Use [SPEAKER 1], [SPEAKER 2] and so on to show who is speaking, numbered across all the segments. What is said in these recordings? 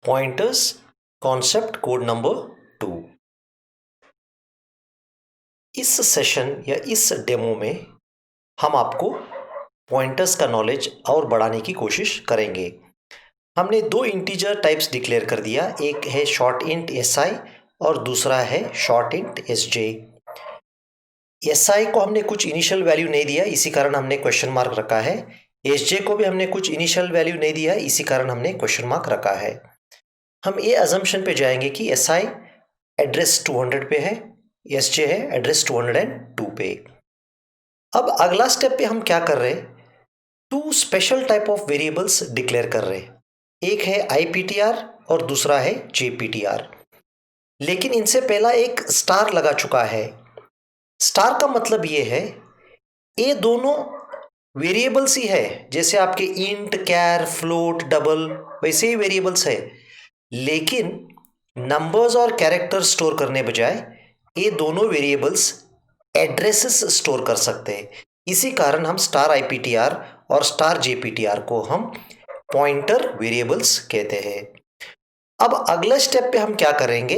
[SPEAKER 1] Pointers concept code number 2। इस session या इस डेमो में हम आपको पॉइंटर्स का नॉलेज और बढ़ाने की कोशिश करेंगे। हमने दो इंटीजर टाइप्स डिक्लेयर कर दिया, एक है शॉर्ट इंट एसआई और दूसरा है शॉर्ट इंट एसजे। एसआई को हमने कुछ इनिशियल वैल्यू नहीं दिया, इसी कारण हमने क्वेश्चन मार्क रखा है। एसजे को भी हमने कुछ इनिशियल वैल्यू नहीं दिया, इसी कारण हमने क्वेश्चन मार्क रखा है। हम ये अजम्पशन पे जाएंगे कि एसआई एड्रेस 200 पे है, एसजे है एड्रेस 202 पे। अब अगला स्टेप पे हम क्या कर रहे हैं, two special type of variables declare कर रहे हैं। एक है आईपीटीआर और दूसरा है जेपीटीआर। लेकिन इनसे पहला एक स्टार लगा चुका है। स्टार का मतलब ये है ये दोनों वेरिएबल्स ही है, जैसे आपके इंट, कैर, फ्लोट, डबल वैसे ही वेरिएबल्स है। लेकिन नंबर्स और कैरेक्टर स्टोर करने बजाय ये दोनों वेरिएबल्स एड्रेसेस स्टोर कर सकते हैं। इसी कारण हम स्टार आईपीटीआर और स्टार जेपीटीआर को हम पॉइंटर वेरिएबल्स कहते हैं। अब अगले स्टेप पे हम क्या करेंगे,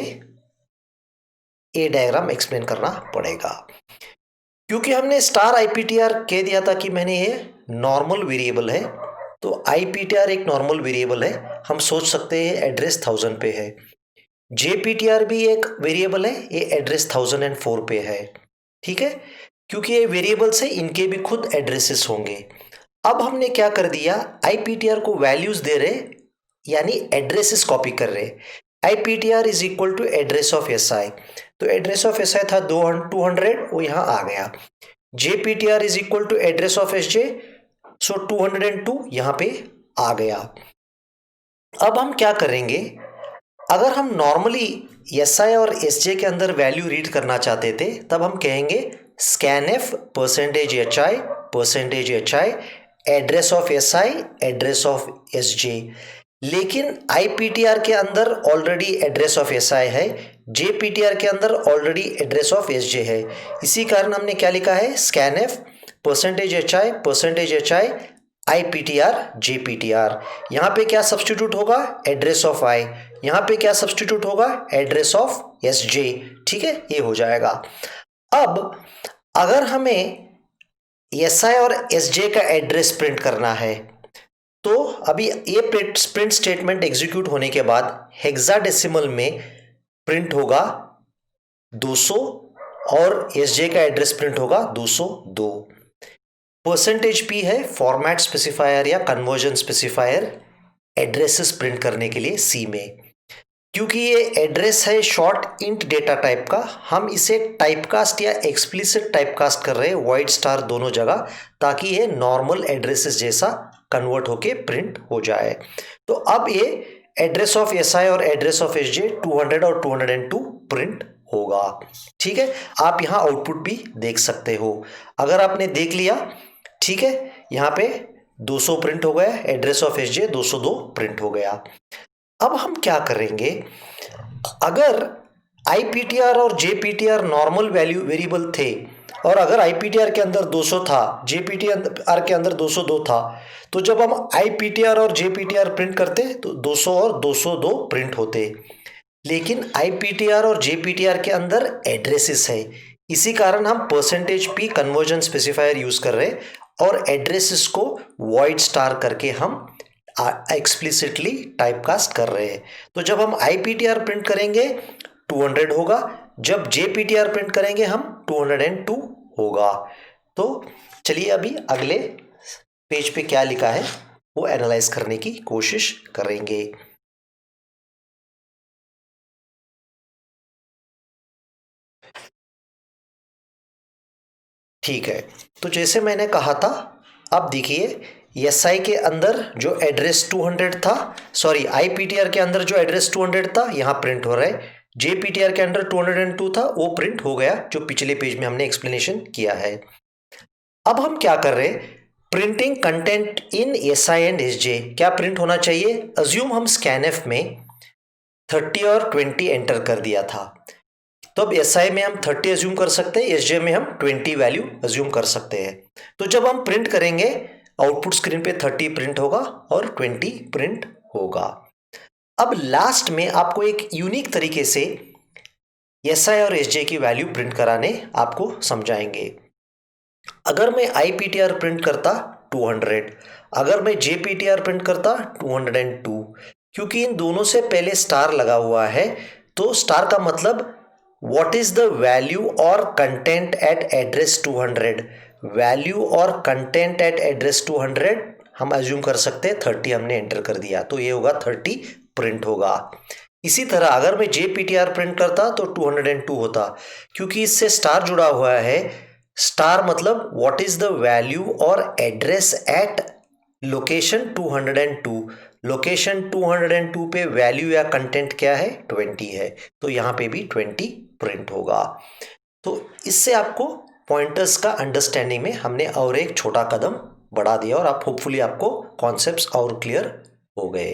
[SPEAKER 1] ये डायग्राम एक्सप्लेन करना पड़ेगा, क्योंकि हमने स्टार आईपीटीआर कह दिया था कि मैंने ये नॉर्मल वेरिएबल है। तो आईपीटीआर एक नॉर्मल वेरिएबल है, हम सोच सकते हैं एड्रेस 1000 पे है। जेपीटीआर भी एक वेरिएबल है, ये एड्रेस 1004 पे है। ठीक है, क्योंकि ये वेरिएबल्स है, इनके भी खुद एड्रेसेस होंगे। अब हमने क्या कर दिया, आईपीटीआर को वैल्यूज दे रहे, यानी एड्रेसेस कॉपी कर रहे। IPTR is equal to address of SI, तो एड्रेस ऑफ एसआई था 200, वो यहां आ गया। JPTR is equal to address of SJ, so 202 यहां पे आ गया। अब हम क्या करेंगे, अगर हम नॉर्मली एसआई और एसजे के अंदर वैल्यू रीड करना चाहते थे, तब हम कहेंगे scanf %hi address of SI address of SJ. लेकिन आईपीटीआर के अंदर ऑलरेडी एड्रेस ऑफ एसआई है, जेपीटीआर के अंदर ऑलरेडी एड्रेस ऑफ एसजे है। इसी कारण हमने क्या लिखा है, scanf %hi आईपीटीआर जेपीटीआर। यहां पे क्या सब्स्टिट्यूट होगा, एड्रेस ऑफ आई। यहां पे क्या सब्स्टिट्यूट होगा, एड्रेस ऑफ एसजे। ठीक है, ये हो जाएगा। अब अगर हमें एसआई और एसजे का एड्रेस प्रिंट करना है, तो अभी ये प्रिंट स्टेटमेंट एग्जीक्यूट होने के बाद हेक्साडेसिमल में प्रिंट होगा 200 और एसजे का एड्रेस प्रिंट होगा 202। %p है फॉर्मेट स्पेसिफायर या कन्वर्जन स्पेसिफायर एड्रेसेस प्रिंट करने के लिए सी में। क्योंकि ये एड्रेस है शॉर्ट इंट डेटा टाइप का, हम इसे टाइपकास्ट या एक्सप्लिसिट टाइपकास्ट कर रहे हैं वाइट स्टार दोनों जगह, ताकि ये नॉर्मल एड्रेसेस जैसा कन्वर्ट होके प्रिंट हो जाए। तो अब ये एड्रेस ऑफ एसआई और एड्रेस ऑफ एसजे 200 और 202 प्रिंट होगा। ठीक है, आप यहां आउटपुट भी देख सकते हो। अगर आपने देख लिया, ठीक है, यहां पे 200 प्रिंट हो गया, एड्रेस ऑफ एसजे 202 प्रिंट हो गया। अब हम क्या करेंगे, अगर आईपीटीआर और जेपीटीआर नॉर्मल वैल्यू वेरिएबल थे और अगर आईपीटीआर के अंदर 200 था, जेपीटीआर के अंदर 202 था, तो जब हम आईपीटीआर और जेपीटीआर प्रिंट करते तो 200 और 202 प्रिंट होते। लेकिन आईपीटीआर और जेपीटीआर के अंदर एड्रेसेस है, इसी कारण हम %p कन्वर्जन स्पेसिफायर यूज कर रहे और एड्रेसेस को वॉइड स्टार करके हम एक्सप्लिसिटली टाइपकास्ट कर रहे हैं। तो जब हम आईपीटीआर प्रिंट करेंगे 200 होगा, जब जेपीटीआर प्रिंट करेंगे हम 202 होगा। तो चलिए अभी अगले पेज पे क्या लिखा है वो एनालाइज करने की कोशिश करेंगे। ठीक है, तो जैसे मैंने कहा था, अब देखिए एसआई के अंदर जो एड्रेस 200 था, सॉरी आईपीटीआर के अंदर जो एड्रेस 200 था यहां प्रिंट हो रहा है, जेपीटीआर के अंदर 202 था, वो प्रिंट हो गया जो पिछले पेज में हमने एक्सप्लेनेशन किया है। अब हम क्या कर रहे हैं, printing content in SI and SJ. क्या प्रिंट होना चाहिए, अज्यूम हम स्कैनएफ में 30 और 20 एंटर कर दिया था, तो अब एसआई में हम 30 अज्यूम कर सकते हैं, एसजे में हम 20 वैल्यू अज्यूम कर सकते हैं। तो जब हम प्रिंट करेंगे आउटपुट स्क्रीन पे 30 प्रिंट होगा और 20 प्रिंट होगा। अब लास्ट में आपको एक यूनिक तरीके से एसआई और एसजे की वैल्यू प्रिंट कराने आपको समझाएंगे। अगर मैं आईपीटीआर प्रिंट करता 200, अगर मैं जेपीटीआर प्रिंट करता 202, क्योंकि इन दोनों से पहले स्टार लगा हुआ है तो स्टार का मतलब व्हाट इज द वैल्यू और कंटेंट एट एड्रेस 200। वैल्यू और कंटेंट एट एड्रेस 200 हम अज्यूम कर सकते हैं 30 हमने एंटर कर दिया तो ये होगा 30 प्रिंट होगा। इसी तरह अगर मैं जेपीटीआर प्रिंट करता तो 202 होता, क्योंकि इससे स्टार जुड़ा हुआ है। स्टार मतलब व्हाट इज द वैल्यू और एड्रेस एट लोकेशन 202। लोकेशन 202 पे वैल्यू या कंटेंट क्या है 20 है, तो यहाँ पे भी 20 प्रिंट होगा। तो इससे आपको पॉइंटर्स का अंडरस्टैंडिंग में हमने और एक छोटा कदम बढ़ा दिया और आप होपफुली आपको कॉन्सेप्ट्स और क्लियर हो गए।